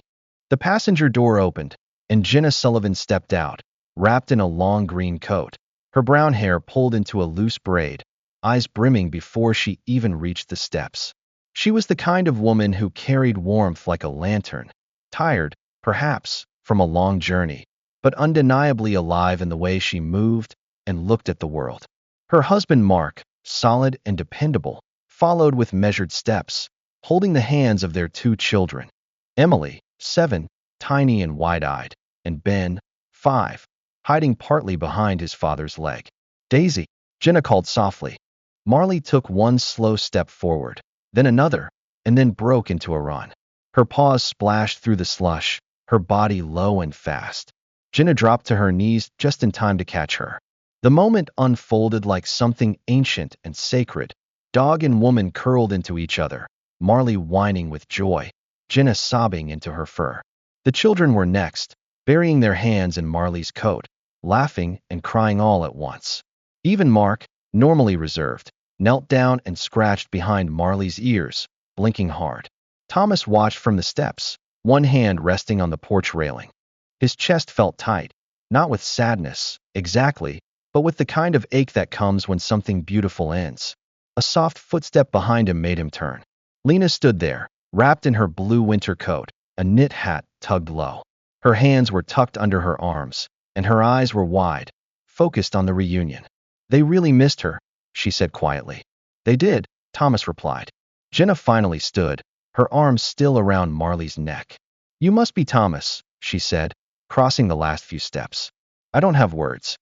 The passenger door opened, and Jenna Sullivan stepped out, wrapped in a long green coat, her brown hair pulled into a loose braid, eyes brimming before she even reached the steps. She was the kind of woman who carried warmth like a lantern, tired, perhaps, from a long journey, but undeniably alive in the way she moved and looked at the world. Her husband Mark, solid and dependable, followed with measured steps, holding the hands of their two children. Emily, 7, tiny and wide-eyed, and Ben, 5, hiding partly behind his father's leg. Daisy, Jenna called softly. Marley took one slow step forward, then another, and then broke into a run. Her paws splashed through the slush, her body low and fast. Jenna dropped to her knees just in time to catch her. The moment unfolded like something ancient and sacred. Dog and woman curled into each other, Marley whining with joy, Jenna sobbing into her fur. The children were next, burying their hands in Marley's coat, laughing and crying all at once. Even Mark, normally reserved, knelt down and scratched behind Marley's ears, blinking hard. Thomas watched from the steps, one hand resting on the porch railing. His chest felt tight, not with sadness, exactly, but with the kind of ache that comes when something beautiful ends. A soft footstep behind him made him turn. Lena stood there, wrapped in her blue winter coat, a knit hat tugged low. Her hands were tucked under her arms, and her eyes were wide, focused on the reunion. They really missed her, she said quietly. They did, Thomas replied. Jenna finally stood, her arms still around Marley's neck. You must be Thomas, she said, crossing the last few steps. I don't have words.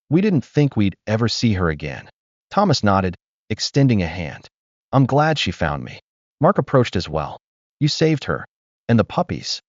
We didn't think we'd ever see her again. Thomas nodded, extending a hand. I'm glad she found me. Mark approached as well. You saved her. And the puppies.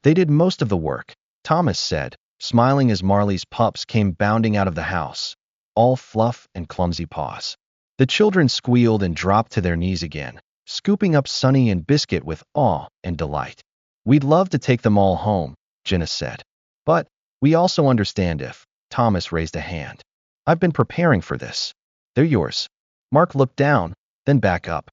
They did most of the work, Thomas said, smiling as Marley's pups came bounding out of the house, all fluff and clumsy paws. The children squealed and dropped to their knees again, scooping up Sunny and Biscuit with awe and delight. We'd love to take them all home, Jenna said. But we also understand if, Thomas raised a hand. I've been preparing for this. They're yours. Mark looked down, then back up.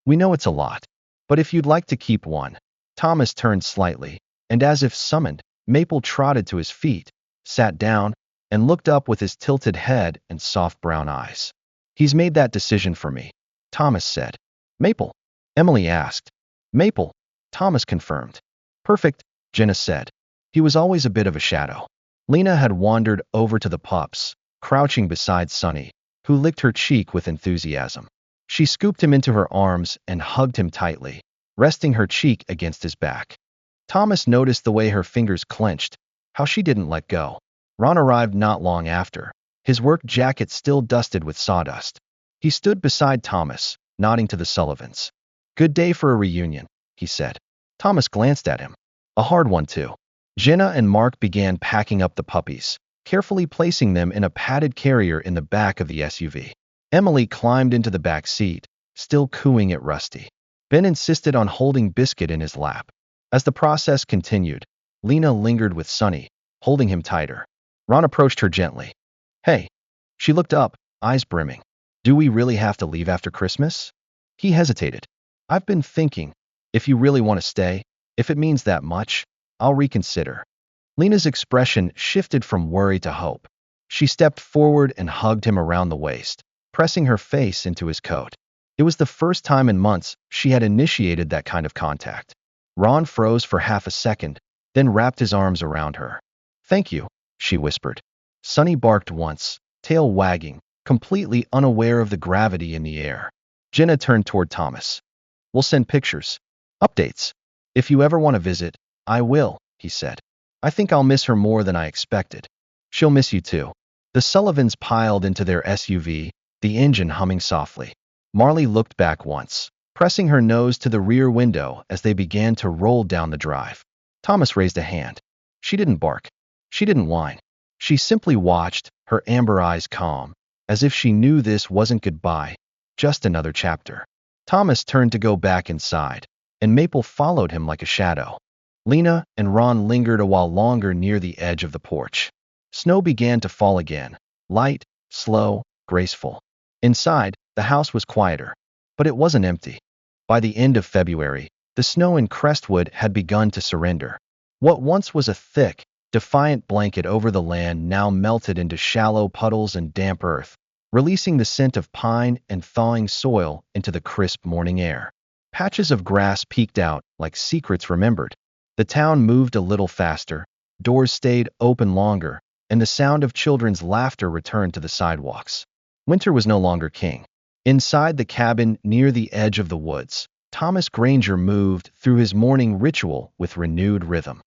We know it's a lot, but if you'd like to keep one. Thomas turned slightly, and as if summoned, Maple trotted to his feet, sat down, and looked up with his tilted head and soft brown eyes. He's made that decision for me, Thomas said. Maple? Emily asked. Maple, Thomas confirmed. Perfect, Jenna said. He was always a bit of a shadow. Lena had wandered over to the pups, crouching beside Sunny, who licked her cheek with enthusiasm. She scooped him into her arms and hugged him tightly, resting her cheek against his back. Thomas noticed the way her fingers clenched, how she didn't let go. Ron arrived not long after, his work jacket still dusted with sawdust. He stood beside Thomas, nodding to the Sullivans. Good day for a reunion, he said. Thomas glanced at him. A hard one, too. Jenna and Mark began packing up the puppies, carefully placing them in a padded carrier in the back of the SUV. Emily climbed into the back seat, still cooing at Rusty. Ben insisted on holding Biscuit in his lap. As the process continued, Lena lingered with Sunny, holding him tighter. Ron approached her gently. Hey. She looked up, eyes brimming. Do we really have to leave after Christmas? He hesitated. I've been thinking, if you really want to stay, if it means that much, I'll reconsider. Lena's expression shifted from worry to hope. She stepped forward and hugged him around the waist, pressing her face into his coat. It was the first time in months she had initiated that kind of contact. Ron froze for half a second, then wrapped his arms around her. Thank you, she whispered. Sunny barked once, tail wagging, completely unaware of the gravity in the air. Jenna turned toward Thomas. We'll send pictures. Updates. If you ever want to visit, I will, he said. I think I'll miss her more than I expected. She'll miss you too. The Sullivans piled into their SUV, the engine humming softly. Marley looked back once, pressing her nose to the rear window as they began to roll down the drive. Thomas raised a hand. She didn't bark. She didn't whine. She simply watched, her amber eyes calm, as if she knew this wasn't goodbye, just another chapter. Thomas turned to go back inside, and Maple followed him like a shadow. Lena and Ron lingered a while longer near the edge of the porch. Snow began to fall again, light, slow, graceful. Inside, the house was quieter, but it wasn't empty. By the end of February, the snow in Crestwood had begun to surrender. What once was a thick, defiant blanket over the land now melted into shallow puddles and damp earth, releasing the scent of pine and thawing soil into the crisp morning air. Patches of grass peeked out like secrets remembered. The town moved a little faster, doors stayed open longer, and the sound of children's laughter returned to the sidewalks. Winter was no longer king. Inside the cabin near the edge of the woods, Thomas Granger moved through his morning ritual with renewed rhythm.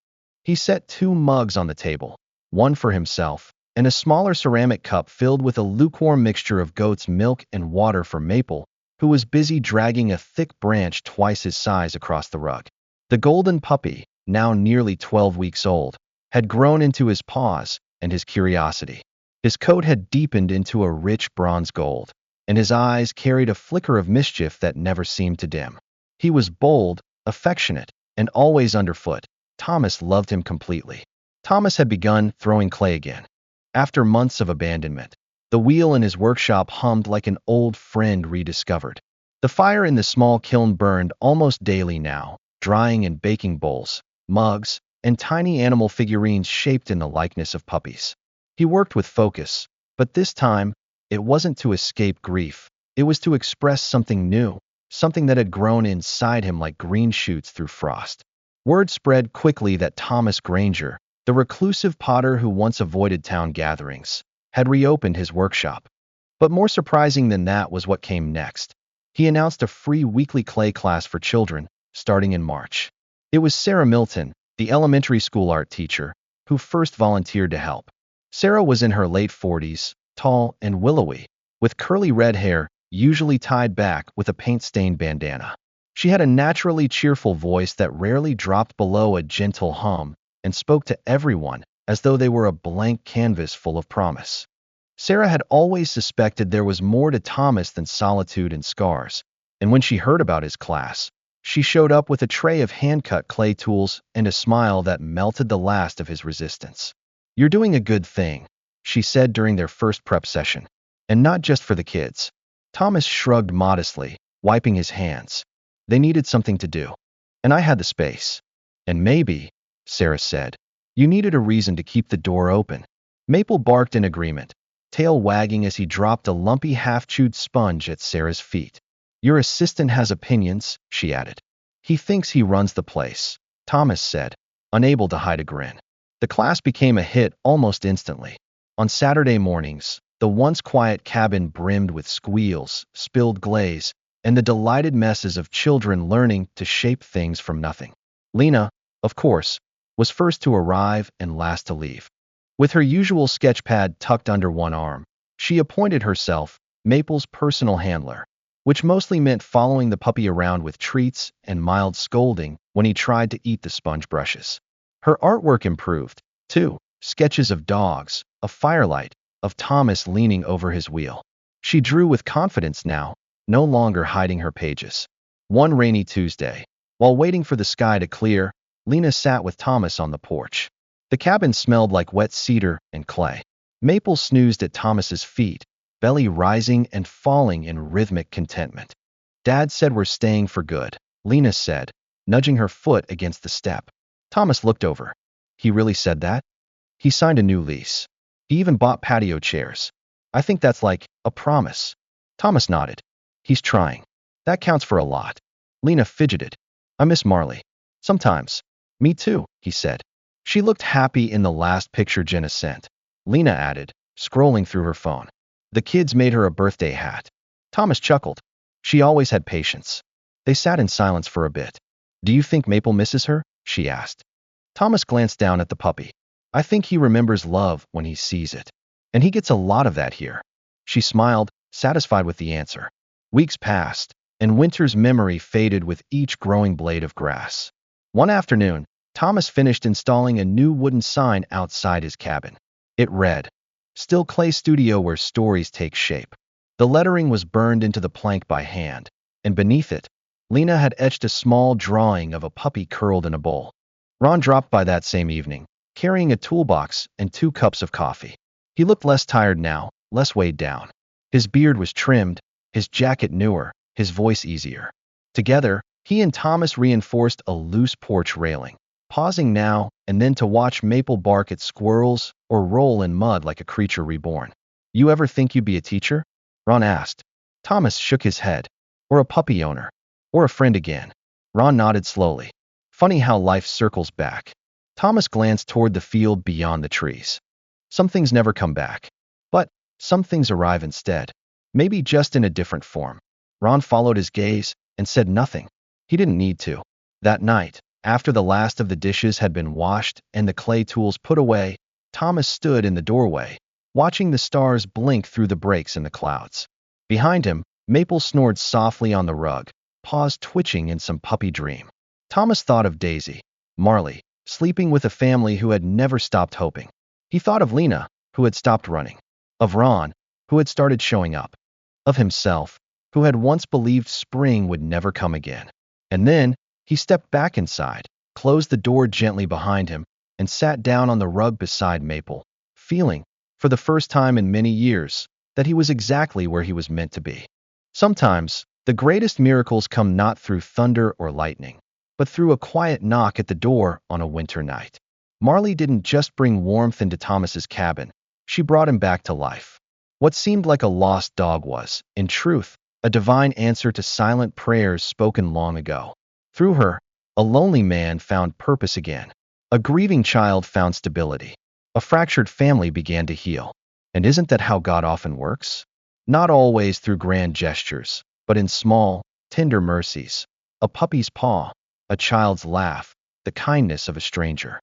He set 2 mugs on the table, one for himself, and a smaller ceramic cup filled with a lukewarm mixture of goat's milk and water for Maple, who was busy dragging a thick branch twice his size across the rug. The golden puppy, now nearly 12 weeks old, had grown into his paws and his curiosity. His coat had deepened into a rich bronze gold, and his eyes carried a flicker of mischief that never seemed to dim. He was bold, affectionate, and always underfoot. Thomas loved him completely. Thomas had begun throwing clay again. After months of abandonment, the wheel in his workshop hummed like an old friend rediscovered. The fire in the small kiln burned almost daily now, drying and baking bowls, mugs, and tiny animal figurines shaped in the likeness of puppies. He worked with focus, but this time, it wasn't to escape grief. It was to express something new, something that had grown inside him like green shoots through frost. Word spread quickly that Thomas Granger, the reclusive potter who once avoided town gatherings, had reopened his workshop. But more surprising than that was what came next. He announced a free weekly clay class for children, starting in March. It was Sarah Milton, the elementary school art teacher, who first volunteered to help. Sarah was in her late 40s, tall and willowy, with curly red hair, usually tied back with a paint-stained bandana. She had a naturally cheerful voice that rarely dropped below a gentle hum and spoke to everyone as though they were a blank canvas full of promise. Sarah had always suspected there was more to Thomas than solitude and scars, and when she heard about his class, she showed up with a tray of hand-cut clay tools and a smile that melted the last of his resistance. "You're doing a good thing," she said during their first prep session, "and not just for the kids." Thomas shrugged modestly, wiping his hands. They needed something to do, and I had the space. "And maybe," Sarah said, "you needed a reason to keep the door open." Maple barked in agreement, tail wagging as he dropped a lumpy half-chewed sponge at Sarah's feet. "Your assistant has opinions," she added. "He thinks he runs the place," Thomas said, unable to hide a grin. The class became a hit almost instantly. On Saturday mornings, the once quiet cabin brimmed with squeals, spilled glaze, and the delighted messes of children learning to shape things from nothing. Lena, of course, was first to arrive and last to leave. With her usual sketchpad tucked under one arm, she appointed herself Maple's personal handler, which mostly meant following the puppy around with treats and mild scolding when he tried to eat the sponge brushes. Her artwork improved, too, sketches of dogs, of firelight, of Thomas leaning over his wheel. She drew with confidence now, no longer hiding her pages. One rainy Tuesday, while waiting for the sky to clear, Lena sat with Thomas on the porch. The cabin smelled like wet cedar and clay. Maple snoozed at Thomas's feet, belly rising and falling in rhythmic contentment. "Dad said we're staying for good," Lena said, nudging her foot against the step. Thomas looked over. "He really said that?" "He signed a new lease. He even bought patio chairs. I think that's like a promise." Thomas nodded. "He's trying. That counts for a lot." Lena fidgeted. "I miss Marley. Sometimes." "Me too," he said. "She looked happy in the last picture Jenna sent," Lena added, scrolling through her phone. "The kids made her a birthday hat." Thomas chuckled. She always had patience. They sat in silence for a bit. "Do you think Maple misses her?" she asked. Thomas glanced down at the puppy. "I think he remembers love when he sees it." And he gets a lot of that here. She smiled, satisfied with the answer. Weeks passed, and winter's memory faded with each growing blade of grass. One afternoon, Thomas finished installing a new wooden sign outside his cabin. It read, "Still Clay Studio where stories take shape." The lettering was burned into the plank by hand, and beneath it, Lena had etched a small drawing of a puppy curled in a bowl. Ron dropped by that same evening, carrying a toolbox and 2 cups of coffee. He looked less tired now, less weighed down. His beard was trimmed, his jacket newer, his voice easier. Together, he and Thomas reinforced a loose porch railing, pausing now and then to watch Maple bark at squirrels or roll in mud like a creature reborn. "You ever think you'd be a teacher?" Ron asked. Thomas shook his head. "Or a puppy owner. Or a friend again." Ron nodded slowly. Funny how life circles back. Thomas glanced toward the field beyond the trees. Some things never come back. But some things arrive instead. Maybe just in a different form. Ron followed his gaze and said nothing. He didn't need to. That night, after the last of the dishes had been washed and the clay tools put away, Thomas stood in the doorway, watching the stars blink through the breaks in the clouds. Behind him, Maple snored softly on the rug, paws twitching in some puppy dream. Thomas thought of Daisy, Marley, sleeping with a family who had never stopped hoping. He thought of Lena, who had stopped running. Of Ron, who had started showing up. Of himself, who had once believed spring would never come again. And then, he stepped back inside, closed the door gently behind him, and sat down on the rug beside Maple, feeling, for the first time in many years, that he was exactly where he was meant to be. Sometimes, the greatest miracles come not through thunder or lightning, but through a quiet knock at the door on a winter night. Marley didn't just bring warmth into Thomas's cabin, she brought him back to life. What seemed like a lost dog was, in truth, a divine answer to silent prayers spoken long ago. Through her, a lonely man found purpose again. A grieving child found stability. A fractured family began to heal. And isn't that how God often works? Not always through grand gestures, but in small, tender mercies. A puppy's paw, a child's laugh, the kindness of a stranger.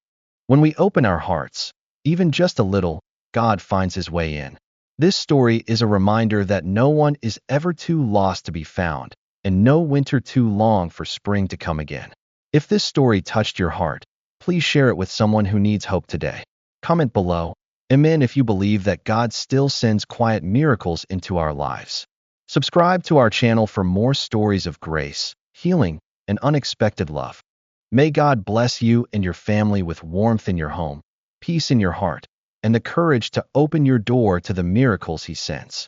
When we open our hearts, even just a little, God finds his way in. This story is a reminder that no one is ever too lost to be found, and no winter too long for spring to come again. If this story touched your heart, please share it with someone who needs hope today. Comment below, amen, if you believe that God still sends quiet miracles into our lives. Subscribe to our channel for more stories of grace, healing, and unexpected love. May God bless you and your family with warmth in your home, peace in your heart, and the courage to open your door to the miracles he sends.